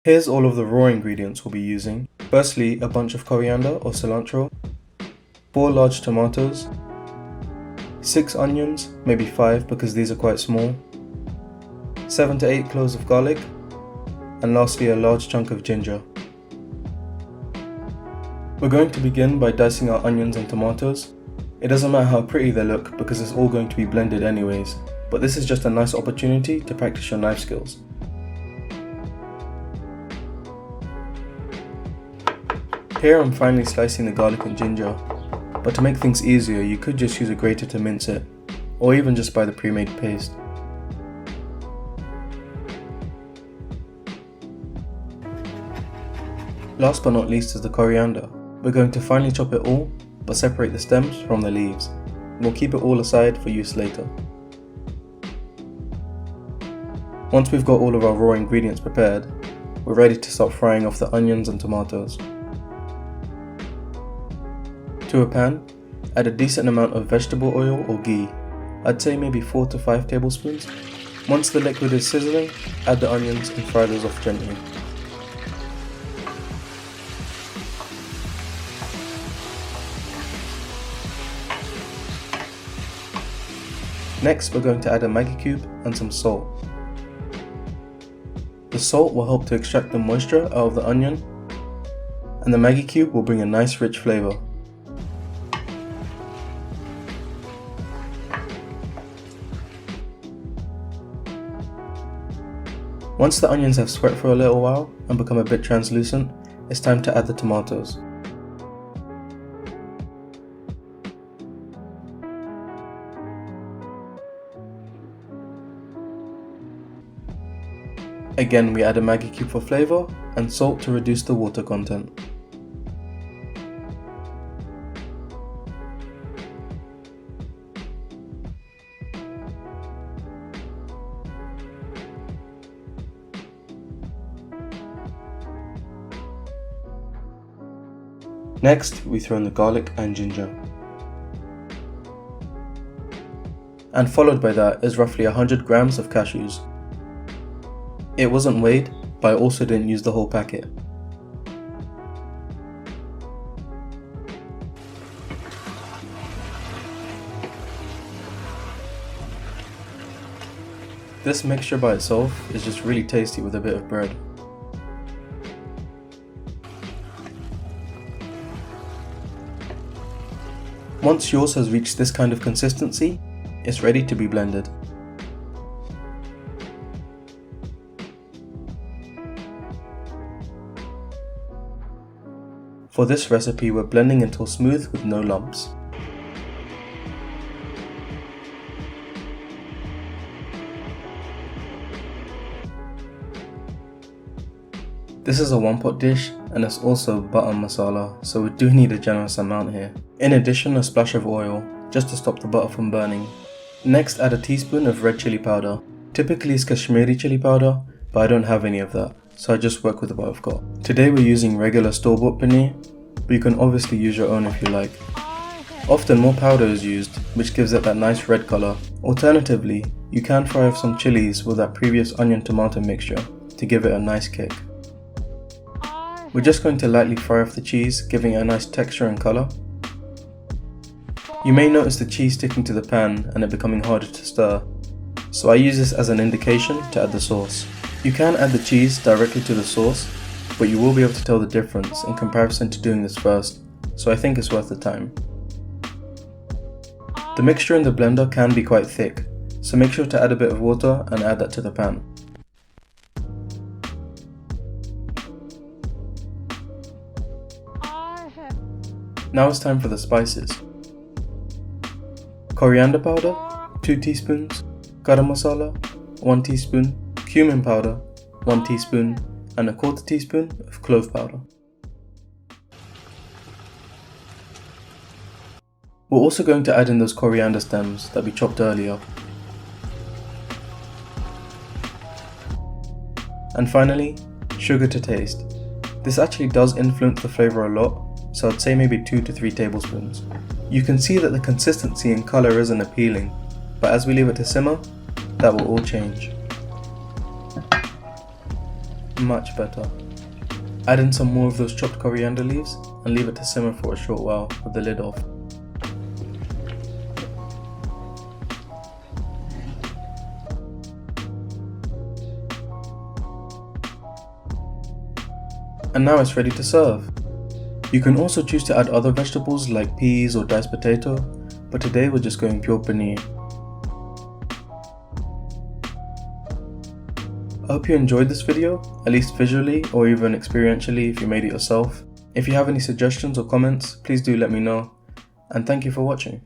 Here's all of the raw ingredients we'll be using. Firstly, a bunch of coriander or cilantro, 4 large tomatoes, 6 onions, maybe 5 because these are quite small, 7 to 8 cloves of garlic, and lastly a large chunk of ginger. We're going to begin by dicing our onions and tomatoes. It doesn't matter how pretty they look because it's all going to be blended anyways, but this is just a nice opportunity to practice your knife skills. Here I'm finally slicing the garlic and ginger, but to make things easier you could just use a grater to mince it, or even just buy the pre-made paste. Last but not least is the coriander. We're going to finally chop it all, but separate the stems from the leaves. We'll keep it all aside for use later. Once we've got all of our raw ingredients prepared, we're ready to start frying off the onions and tomatoes. To a pan, add a decent amount of vegetable oil or ghee. I'd say maybe 4 to 5 tablespoons. Once the liquid is sizzling, add the onions and fry those off gently. Next, we're going to add a Maggi cube and some salt. The salt will help to extract the moisture out of the onion, and the Maggi cube will bring a nice rich flavour. Once the onions have sweat for a little while and become a bit translucent, it's time to add the tomatoes. Again, we add a Maggi cube for flavour and salt to reduce the water content. Next, we throw in the garlic and ginger. And followed by that is roughly 100 grams of cashews. It wasn't weighed, but I also didn't use the whole packet. This mixture by itself is just really tasty with a bit of bread. Once yours has reached this kind of consistency, it's ready to be blended. For this recipe, we're blending until smooth with no lumps. This is a one-pot dish and it's also butter masala, so we do need a generous amount here. In addition, a splash of oil, just to stop the butter from burning. Next, add a teaspoon of red chili powder. Typically it's Kashmiri chili powder, but I don't have any of that, so I just work with what I've got. Today we're using regular store-bought paneer, but you can obviously use your own if you like. Often more powder is used, which gives it that nice red colour. Alternatively, you can fry off some chilies with that previous onion-tomato mixture to give it a nice kick. We're just going to lightly fry off the cheese, giving it a nice texture and colour. You may notice the cheese sticking to the pan and it becoming harder to stir, so I use this as an indication to add the sauce. You can add the cheese directly to the sauce, but you will be able to tell the difference in comparison to doing this first, so I think it's worth the time. The mixture in the blender can be quite thick, so make sure to add a bit of water and add that to the pan. Now it's time for the spices. Coriander powder, 2 teaspoons, Garam masala, 1 teaspoon, Cumin powder, 1 teaspoon, and a 1/4 teaspoon of clove powder. We're also going to add in those coriander stems that we chopped earlier. And finally, sugar to taste. This actually does influence the flavour a lot, so I'd say maybe 2 to 3 tablespoons. You can see that the consistency and colour isn't appealing, but as we leave it to simmer, that will all change. much better. Add in some more of those chopped coriander leaves and leave it to simmer for a short while with the lid off. And now it's ready to serve. You can also choose to add other vegetables like peas or diced potato, but today we're just going pure paneer. I hope you enjoyed this video, at least visually or even experientially if you made it yourself. If you have any suggestions or comments, please do let me know, and thank you for watching.